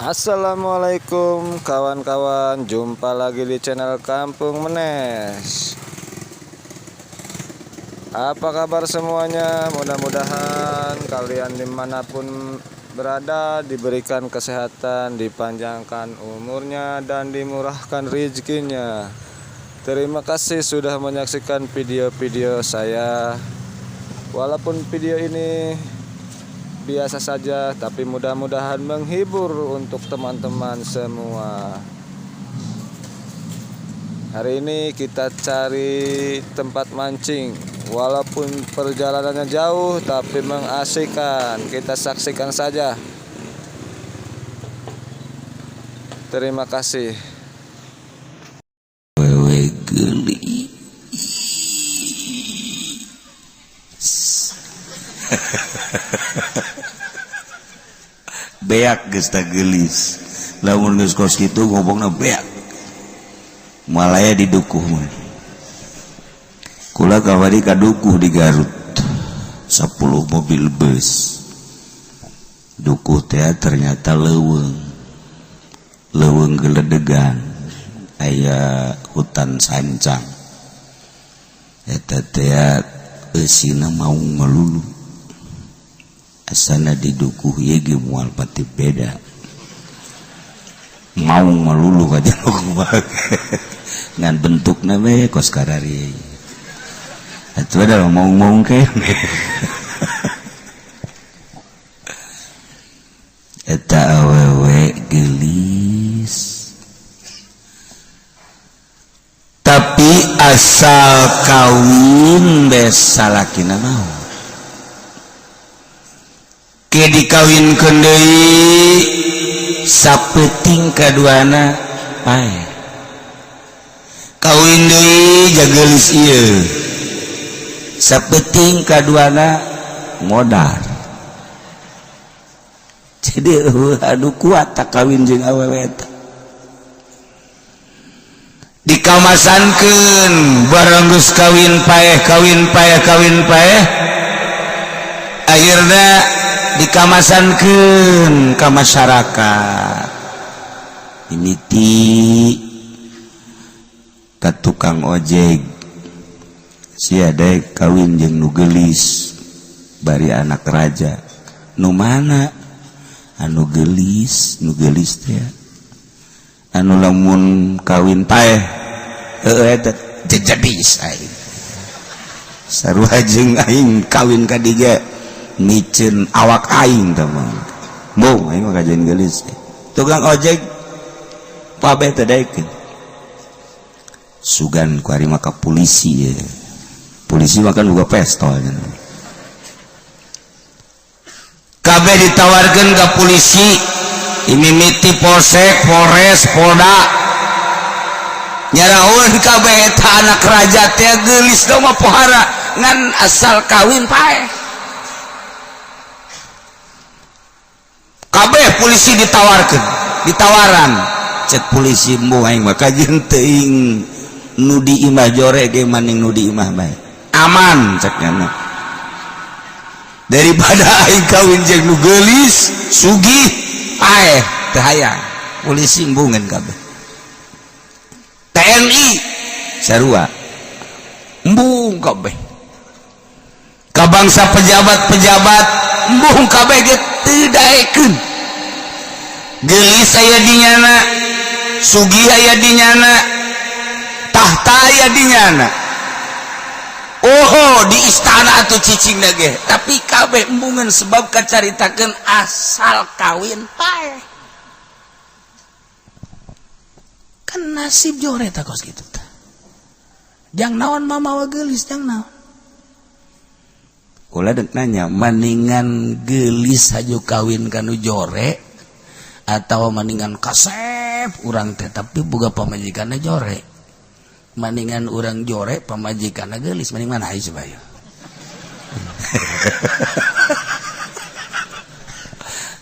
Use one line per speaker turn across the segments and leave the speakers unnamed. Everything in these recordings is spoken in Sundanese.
Assalamualaikum kawan-kawan, jumpa lagi di channel Kampung Menes. Apa kabar semuanya? Mudah-mudahan kalian dimanapun berada diberikan kesehatan, dipanjangkan umurnya, dan dimurahkan rezekinya. Terima kasih sudah menyaksikan video-video saya. Walaupun video ini biasa saja, tapi mudah-mudahan menghibur untuk teman-teman semua. Hari ini kita cari tempat mancing. Walaupun perjalanannya jauh, tapi mengasihkan. Kita saksikan saja. Terima kasih.
Wewe geli. Beak geus teh geulis, lamun geus kos kitu ngomongna beak, malaya di dukuh mah. Kula kamari ka dukuh di Garut, 10 mobil bus. Dukuh teh ternyata leuweung geledegan, aya hutan sancang. Eta teh eusina mau melulu. Asana di dukuh ye ge moal pati beda, mau melulu kaja ngan bentukna we kos karari atuh ada mau ke eta awewe gelis tapi asal kawin bes salakina mau ke dikawinkeun deui sapeting kaduana pae kawin deui jageulis ieu sapeting kaduana modal jadi aduh kuat tak kawin jeung awewe eta dikamasankeun bareng geus kawin paeh akhirna dikamasankeun ka masyarakat mimiti ka tukang ojek sia daek kawin jeung nu geulis bari anak raja nu mana anu geulis teh anu lamun kawin paeh heueuh eta jejadis aing sarua jeung aing kawin ka diga micin awak aing teman mung aing mah kajian geulis tukang ojek pabe teh daekeun sugan ku ari mah ka polisi ya polisi mah kan boga pistol kabeh ditawarkeun ka polisi imimiti polsek polres polda nyaraun kabeh eta anak raja teh geulis da mah pohara ngan asal kawin paeh kabeh polisi ditawaran cek polisi mbuh aing mah kajian teuing nu di imah jore ge maning nu di imah bae aman cekna daripada aing kawin jeung nu geulis sugih paeh teu hayang polisi embungeun kabeh TNI sarua embung kabeh ka bangsa pejabat embung kabeh ge teu daekeun geulis aya dinyana sugih aya dinyana tahta aya dinyana oh di istana atuh cicingna ge tapi kabeh embungeun sebab kacaritakeun asal kawin paeh kan nasib jore ta kos kitu tah jang naon mamawa geulis jang naon kula dek nanya maningan geulis haju kawin kanu jore atau maningan kasep urang teh tapi boga pamajikanna jore maningan urang jore pamajikanna geulis maning mana aya coba ya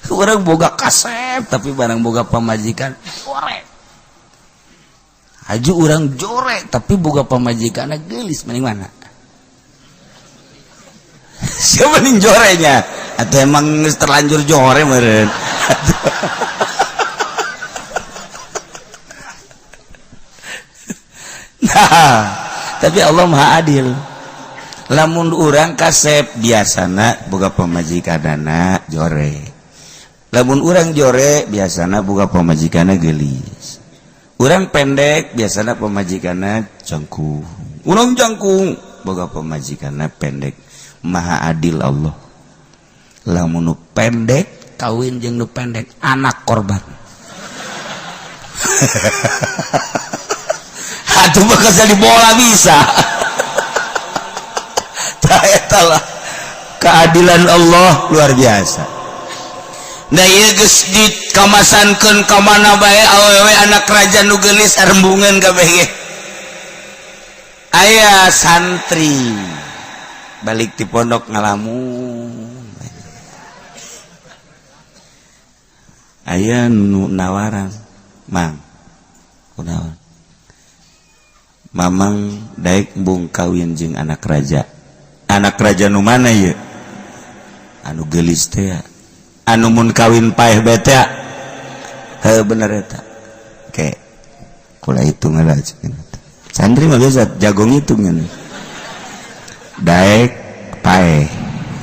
urang boga kasep tapi barang boga pamajikan jore haju urang jore tapi boga pamajikanna geulis maning mana siapa nih jorenya atau emang terlanjur jore meren Tapi Allah maha adil. Lamun urang kasep biasana boga pamajikanana jore. Lamun urang jore biasana boga pamajikanana geulis. Urang pendek biasana pamajikanana jangkung. Urang jangkung boga pamajikanana pendek. Maha adil Allah. Lamun nu pendek kawin jeung nu pendek anak korban. Atuh bakal jadi bola bisa. Taetalah keadilan Allah luar biasa. Nah ieu geus dikamasankeun ka mana bae awewe anak raja nu geulis arembungan kabeh ge. Aya santri balik di pondok ngalamun. Aya nu nawaran, Mang. Kunaon? Mamang daek bung kawin jeung anak raja. Anak raja nu mana ye? Anu geulis teh ya. Anu mun kawin paeh bete ya. Heuh bener eta. Oke. Kula hitung heula ceuk. Santri mah biasa jago ngitung nya. Daek paeh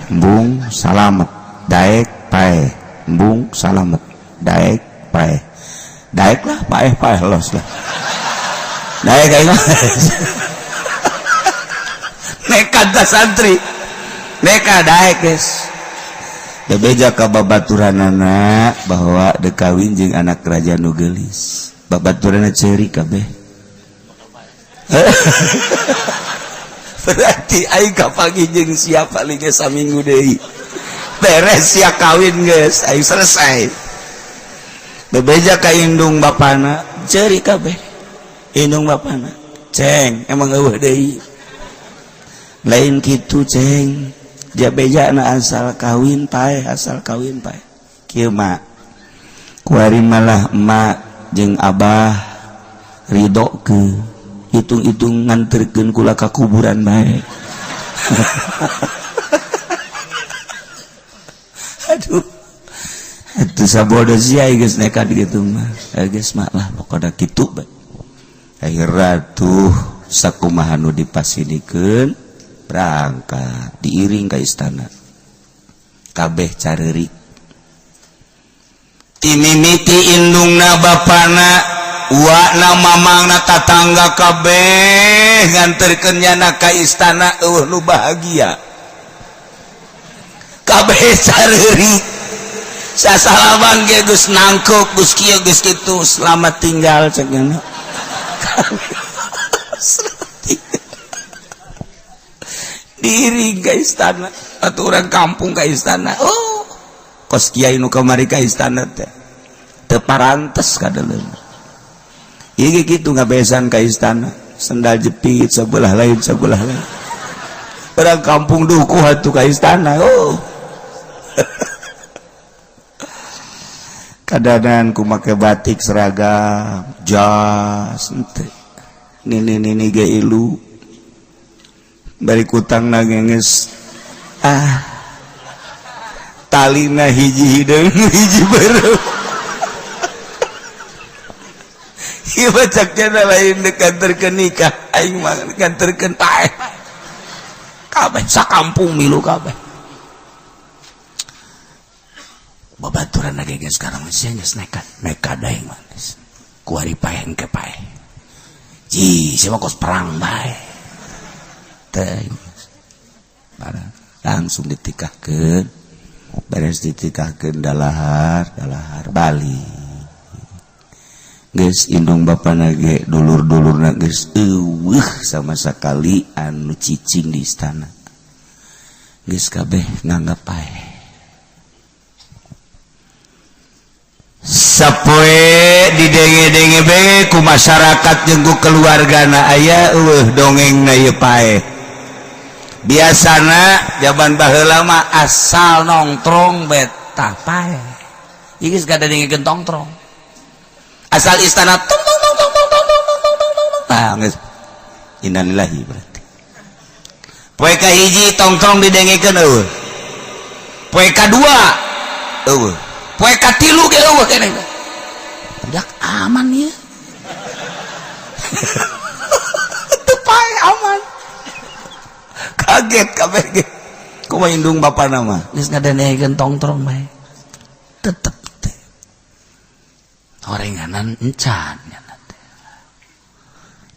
embung salamet. Daek paeh embung salamet. Daek paeh. Daek lah paeh los lah. Daek aing nekat dah santri, nekat daek guys. Bebeja ka babaturanana bahwa dekawin jeung anak raja nu geulis. Babaturanna ceuri kabeh. Berarti aing kapagi jeung sia paling saminggu deui. Beres sia kawin geus, aing selesai. Bebeja ka indung bapana ceuri kabeh. Indung bapana, ceng emang eueuh deui. Lain kitu ceng, dia bejana asal kawin paeh, asal kawin paeh. Kieu mak, kuari malah emak jeung abah ridho ke, hitung-hitung nganterkeun kula ka kuburan bae. Aduh, itu sabodo sia geus nekat gitu mah, geus mak lah pokona kitu bae. Akhirnya tuh sakumaha nu dipasinikeun berangkat diiring ke istana kabeh careurik timimiti indungna bapana uakna mamangna tatangga kabeh nganterkeun nyana ka istana nu bahagia kabeh careurik sasalabang ge geus nangkuk geus kieu geus kitu selamat tinggal cek nyana diri ke istana atau orang kampung ke istana. Oh kos kiai nu kamari ke istana teh teu parantes ka deuleur ieu kitu ngabesan ke istana sendal jepit sebelah lain orang kampung dukuh atuh ke istana. Oh kadanan ku make batik seragam jas ente nini ge ilu bari kutang nagenges talina hiji hideung hiji beureum ieu bacakna lain dekanterkeun nikah aing mah dekanterkeun paeh kabeh sakampung milu kabeh babaturan lagi geus sekarang masih geus nekat daeng mah kuari paeh engke paeh ji sia mah kos perang bae teh langsung ditikahkeun beres ditikahkeun dalahar bali geus indung bapana ge dulur-dulurna geus eueuh sama sakali anu cicing di istana geus kabeh nganggap paeh sapoe didenge-denge bae ku masyarakat jeung ku keluargana aya eueuh dongengna ieu paeh biasana jaman baheula mah asal nongkrong betah paeh ieu geus kada dengekeun tongkrong asal istana tong geus innalillahi berarti poe ka hiji tongkrong didengekeun eueuh poe kadua eueuh poe katilu ge eueuh keneh budak aman ieu kaget kabeh ge kumaha indung bapa nama geus ngadenekeun tongtrong bae tetep teh orenganan encan nya teh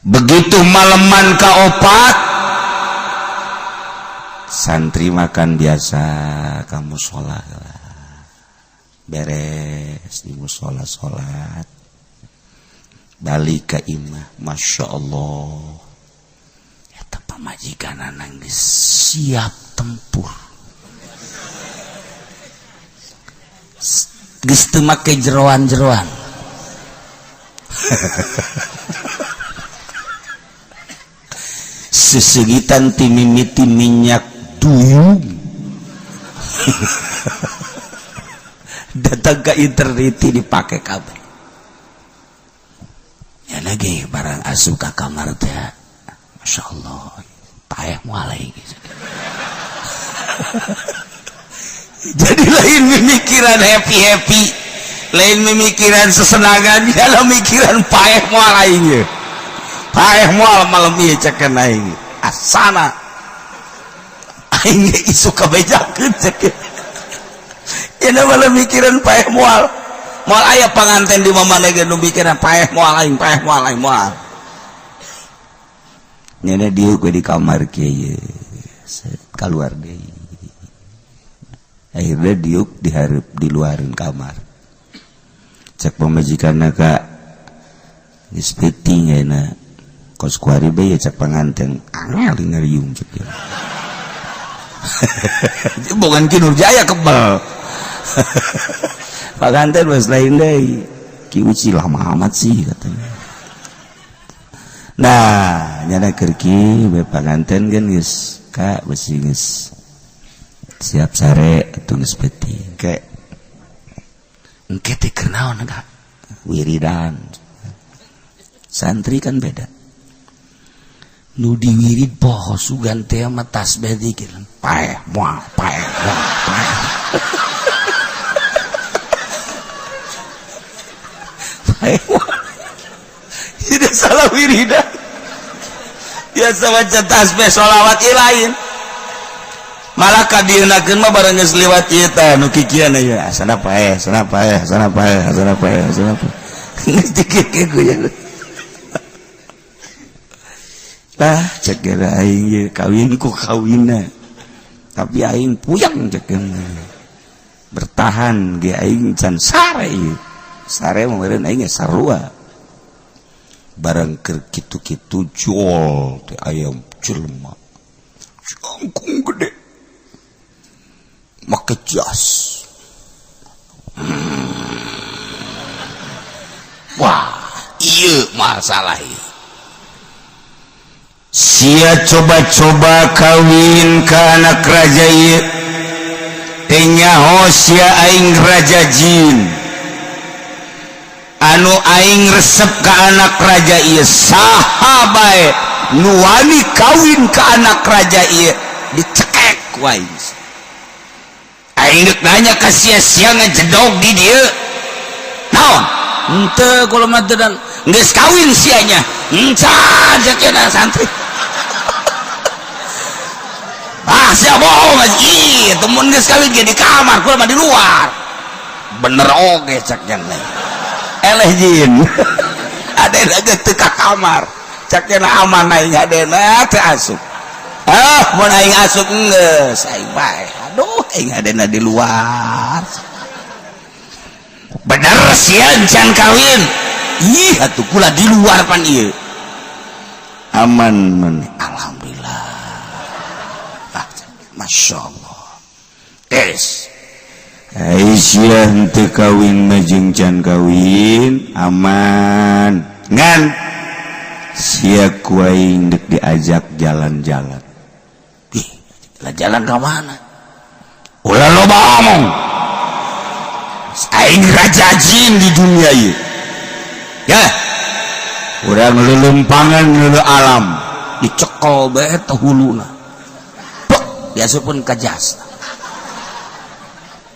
begitu maleman kaopat santri makan biasa kamu sholat beres di musola sholat balik ke imah masya Allah eta pamajikan nangis siap tempur geus teu make jeroan-jeroan sesegitan ti mimiti minyak duyung datang ke internet dipakai kabel ya lagi barang asup ke kamar teh masya Allah paeh mulai gitu. Jadi lain memikiran happy lain memikiran sesenangan dalam mikiran paeh mulai paeh mual malam ieu cekeun aing asana aing isu kabejakeun cekeun ya malah mikiran paeh mual aya panganten di mamana nu mikiran paeh mual aing mual nyana dieu di kamar kieu keluar deui akhirnya diuk dihareup di luarin kamar cek pamajikanna ka geus peuting ayeuna kos kuari bae ya cek panganten angel ngariung cek dia bukan Kinurjaya kebal panganten was lain deui ki uci lama amat sih katanya nah nyana keur ki bae panganten kan geus ka besi geus siap sare atuh geus peuting ke engke teh keur naon Kak wiridan santri kan beda nu diwirid poho sugan teh mah tasbih zikir paeh moal paeh tidak salah wiridan biasa baca tasbih sholawat lain malah kadienakeun mah bareng geus liwat ieu teh nu kikieu ya asana paeh geus dikikik ya tah cek gara aing ye kawin ku kawinna tapi aing puyang cek bertahan ge aing can sare mah meureun aing sarua barang keur kitu-kitu jol teh ayam jelema jangkung gede make jas wah ieu masalah ieu sia coba-coba kawin ke anak raja ieu teh nyaho sia aing raja jin anu aing resep ke anak raja ieu saha bae nu wani kawin ke anak raja ieu dicekek ku aing aing geus nanya ka sia-sia ngajedog di dieu naon henteu kula mah teu geus kawin sianya encan jakena santri sia bohong aja temen geus kawin ge di kamar kula mah di luar bener oge cek jangan eleh jin adena geus teu ka kamar cek cenah aman aing adena teu asup mun aing asup geus aing bae aduh aing adena di luar bener sia encan kawin ih atuh kula di luar pan ieu aman men alhamdulillah masya Allah tes Aisyah henteu kawin mah jeung can kawin aman ngan sia ku aing deuk diajak jalan-jalan ih jalan ka mana ulah loba omong aing raja jin di dunia ieu ya urang leuleumpangan leuleum alam dicekel bae teh huluna diasupun ka jas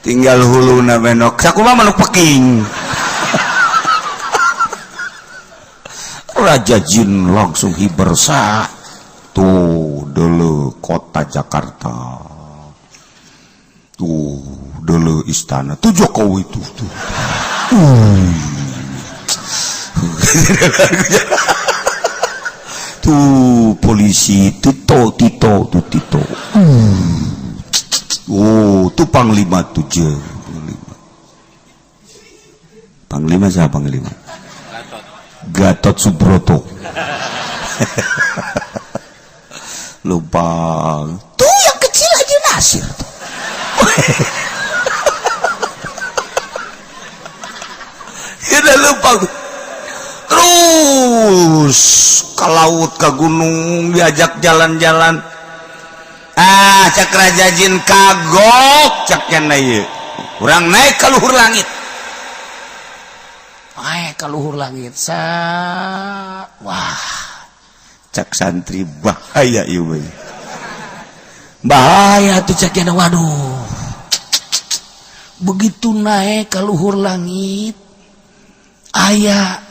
tinggal huluna benok sakumaha manuk peking raja jin langsung hibersa tuh dulu kota Jakarta tuh, dulu istana tuh Jokowi tuh tuh polisi Tito oh tuh Panglima tuh Panglima siapa Panglima? Gatot Subroto. Lupa tuh yang kecil aja Nasir tuh. Udah lupa terus ke laut ke gunung diajak jalan-jalan cek Raja Jin kagok ceknya naik kurang naik ke luhur langit wah cek santri bahaya ieu bahaya tuh ceknya waduh begitu naik ke luhur langit aya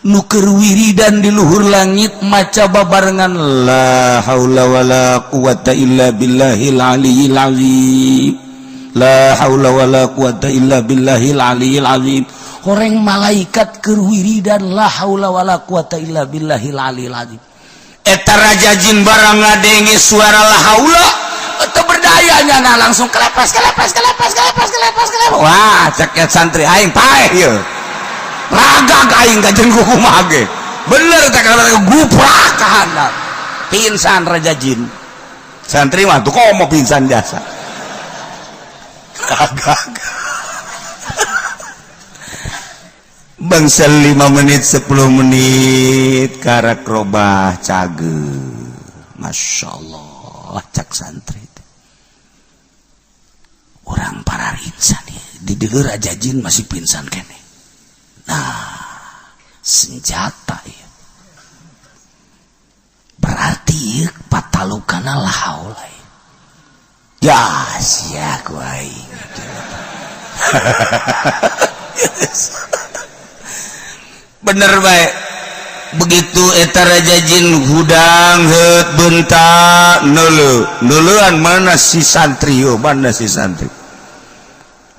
nuker wiridan di luhur langit maca babarengan la haula wala quwata illa billahil aliyil azim la haula wala quwata illa billahil aliyil azim horeng malaikat keur wiridan la haula wala quwata illa billahil aliyil azim eta Raja Jin barang ngadenge suara la haula teu berdayanya nah langsung kelepes wah cek santri aing paeh ieu raga aing kajen kumaha ge bener teh kana guprak ka handap pingsan Raja Jin santri mah tuh komo pingsan jasa agak bangsa 5 menit 10 menit karak robah cage Masya Allah cak santri orang para insan ya di dulu Raja Jin masih pingsan kene nah senjata ya berarti patalukana lahaula ya sia ku aing bener baik begitu eta Raja Jin hudang heut bentak neuleuan mana si santri yo mana si santri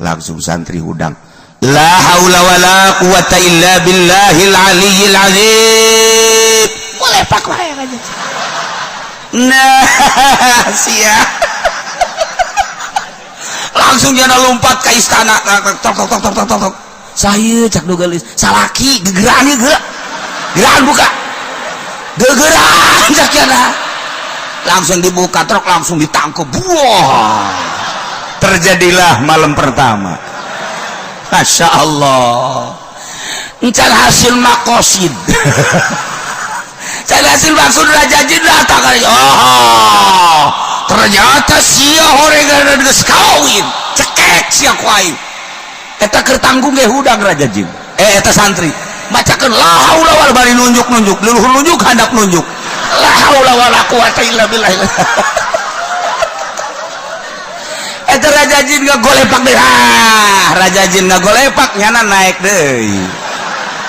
langsung santri hudang la haula wala quwata illa billahil aliyil azim boleh pak wae aja nah sia langsung jangan lompat ke istana tok saya cak nugelis salaki gegeran ieu gegeran buka gegeran cak yana langsung dibuka truk langsung ditangkep wah terjadilah malam pertama Masya Allah encan hasil makosid can hasil maksud Raja Jin datang oh ternyata sia horengan geus kawin cekek sia ku aing eta keur tanggung ge hudang Raja Jin eta santri macakeun la haula wala bari nunjuk leluhur nunjuk handap nunjuk la haula wala quwata illa billah eta Raja Jin ngagolepak deh Raja Jin ngagolepak nyana naik deui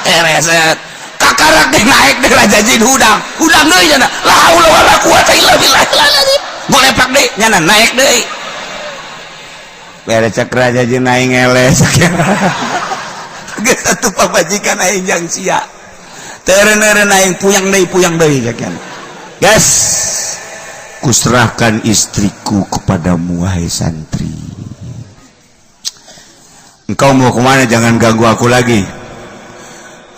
reset kakarak deh naik deh Raja Jin hudang deui cenah la haula wala quwata illa billah golepak deh nyana naik deui beres cek Raja Jin aing ngeles geus atuh pabajikan aing jang sia teureun aing puyang deui cekeun guys kuserahkan istriku kepadamu wahai santri engkau mau kemana jangan ganggu aku lagi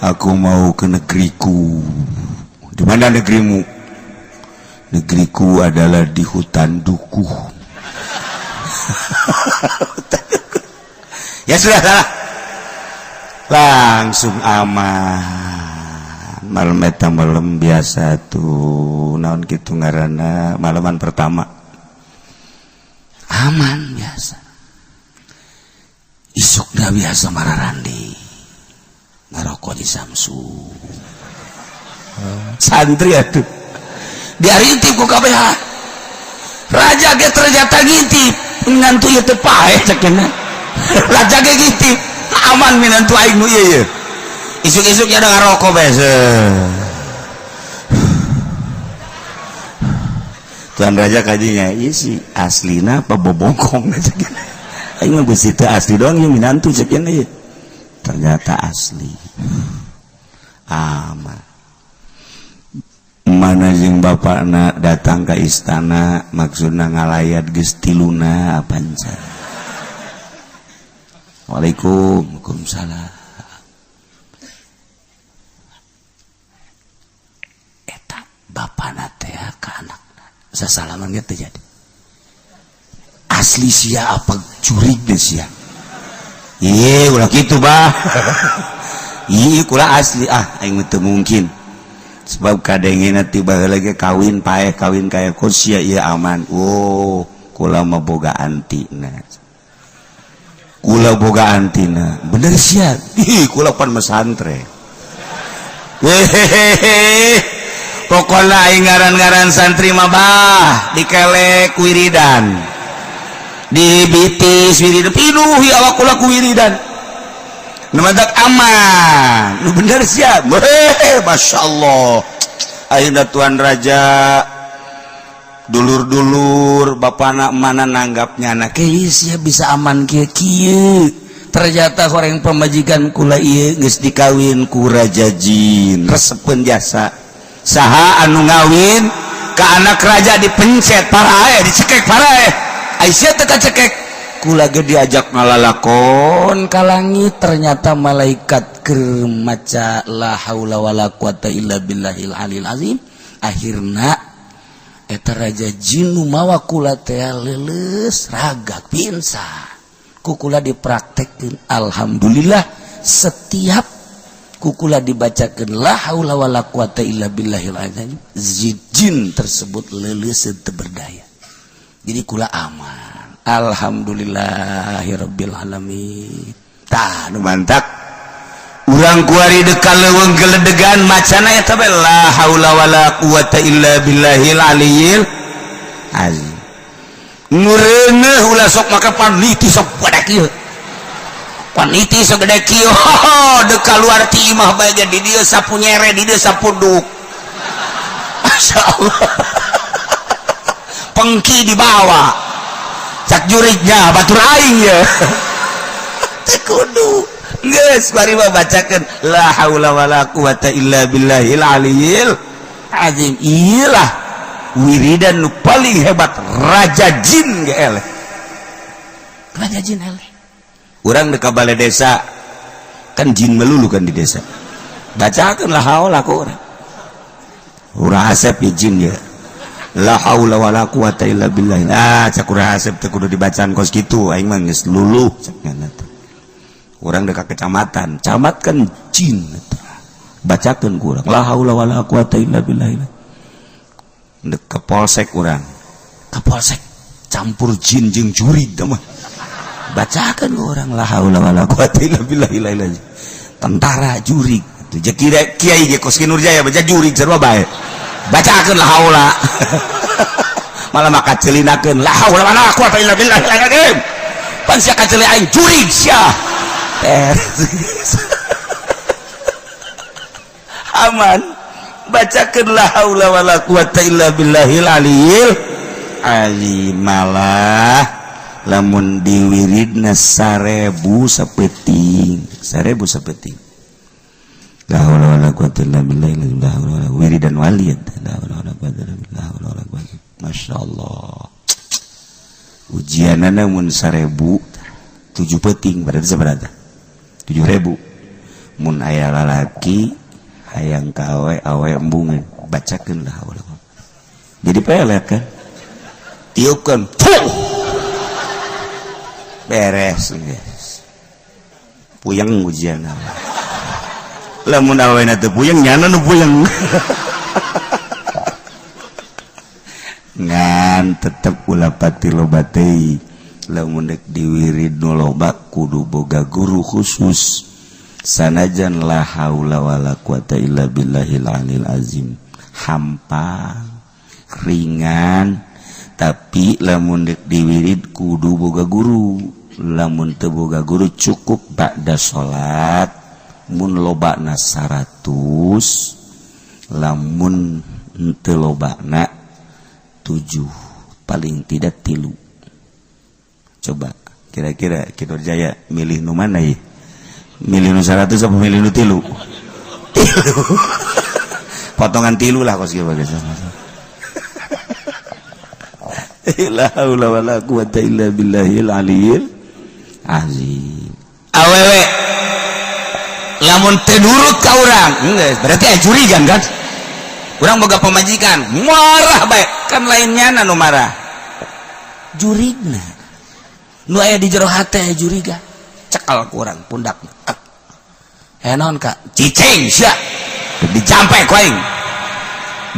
aku mau ke negeriku di mana negerimu negeriku adalah di hutan dukuh ya sudah salah langsung aman malam eta malam biasa tuh naon kitu ngaranna malaman pertama aman biasa isukna biasa mararandi ngarokok di Samsu santri atuh diarintip ku kabeh raja ge ternyata ngintip minantu ieu teu paeh cekeuna raja ge ngintip aman minantu aing nu ieu isuk-isuk nya ngarokok bese Tuan Raja kajinya iya sih aslina apa bobongkong aing mah geus teu asli doang yang minantu cek ieu ternyata asli aman mana jeung bapakna datang ke istana maksudna ngalayat geus tiluna panca Waalaikumsalam eta bapana teh ka anakna sasalaman ge teh jadi asli sia apa curig deh sia iya ulah gitu bah iya kula asli aing teu mungkin sebab kadengena tiba lagi kawin paeh kawin kaya sia ieu aman kula mah boga antina kula boga antina bener sia kula pan mesantren pokoknya aing ngaran-ngaran santri mah bah dikelek wiridan di bitis wiridan pinuhi awak kula ku wiridan namadak aman nu bener siap Masya Allah ayeuna Tuan Raja dulur-dulur bapana mana nanggapnya anak sia bisa aman kieu ternyata orang pemajikan kula ieu geus dikawin ku Raja Jin resepeun jasa saha anu ngawin ka anak raja dipencet parae dicekek parae Aisyah teka cekek kula ge diajak ngalalakon ka langit ternyata malaikat keur maca la haula wala quwata illa billahil alil azim akhirna eta Raja Jin nu mawa kula teh leuleus ragak pinsan ku kula dipraktekkeun alhamdulillah setiap ku kula dibacakeun la haula wala quwata illa billahil azim jin tersebut leuleus teu berdaya jadi kula aman alhamdulillahirabbil alamin tah nu mantap urang kuari dekal leuweung geledegan macana eta bae la haula wala quwata illa billahil aliyil azim ngureuneuh ulah sok maka paniti sok badak ieu paniti sok gede kieu dekal luar ti imah bae di dieu sapu nyere di dieu sapu duk masyaallah pengki dibawa cak jurignya batur aing ya teu kudu geus bari mah bacakeun la haula wala quwata illa billahil aliyil azim iyalah wiridan nu paling hebat Raja Jin ge eleh Raja Jin eleh urang di balai desa kan jin melulu kan di desa bacakeun la haula ku urang asep jin ya la haula wala quwata illa billah cak urang asep teh kudu dibacaan kos kitu aing mah geus luluh cak ngana urang dekat kecamatan camat kan jin bacakeun ku urang la haula wala quwata illa billah dek ke polsek urang ke polsek campur jin jeung jurig teh mah bacakeun ku urang la haula wala quwata illa billah tentara jurig jeung kiai ge kos Nurjaya baca jurig sarua bae bacakeun la haula malah maka celinakeun la haula wala quwata illa billah pan sia kaceli aing jurig sia aman bacakeun la haula wala quwata illa billahil aliyil azim malah lamun diwiridna 1000 sapeting la haula wala quwata illa billahil la haula wala wiridan waliyad la haula wala quwata illa billah la haula wala quwata masyaallah ujianana mun 1000 7 peting berarti sabaraha 7.000 mun aya lalaki hayang ka awe embungan bacakeun la haula jadi pelet kan tiupkeun beres puyeng ujian lamun awena teu puyeng nyana nu puyeng ngan tetep ulah pati loba teh lamun dek diwirid nu loba kudu boga guru khusus sanajan la haula wala quwata illa billahil alil azim hampang ringan tapi lamun dek diwirid kudu boga guru lamun teu boga guru cukup ba'da salat mun lobana 100 lamun teu lobana 7 paling tidak 3. Coba kira-kira Kinerjaya milih nu mana ya? Milih nu 100 apa milih nu 3? Potongan 3 lah kos kieu bae. La haula wala quwata illa billahil aliyil azim. Awewe lamun teu nurut ka urang, berarti ajurigan kan? Urang boga pamajikan, marah bae, kan lainnya nu marah. Jurigna. Nu aya di jero hate juriga. Cekal ku urang pundakna. Naon Kak? Cicing sia. Dijampe ku aing.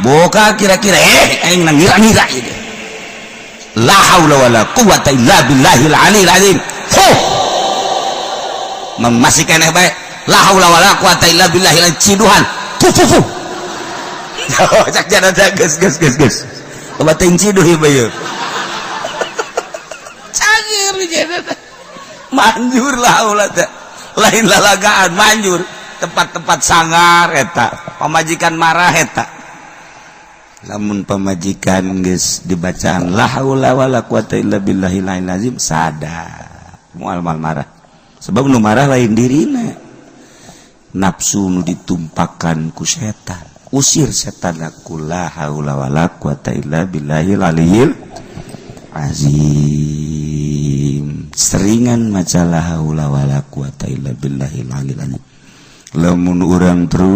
Boga kira-kira aing nangira-ngira ieu. La haula wala quwata illa billahil aliyil azim. Masih keneh bae. La haula wala quwata illa billahil ciduhan. Tuh. Cak jana geus. Coba teuing ciduh ieu bae. Cagir jana. Manjur la haula teh. Lain lalagaan manjur. Tempat-tempat sangar eta. Pamajikan marah eta. Lamun pamajikan geus dibacaan la haula wala quwata illa billahil azim sadar moal marah sebab nu marah lain dirina nafsu nu ditumpakan ku setan usir setan ku la haula wala quwata illa billahil aliyil azim seringan maca la haula wala quwata illa billahil aliyil azim lamun urang terus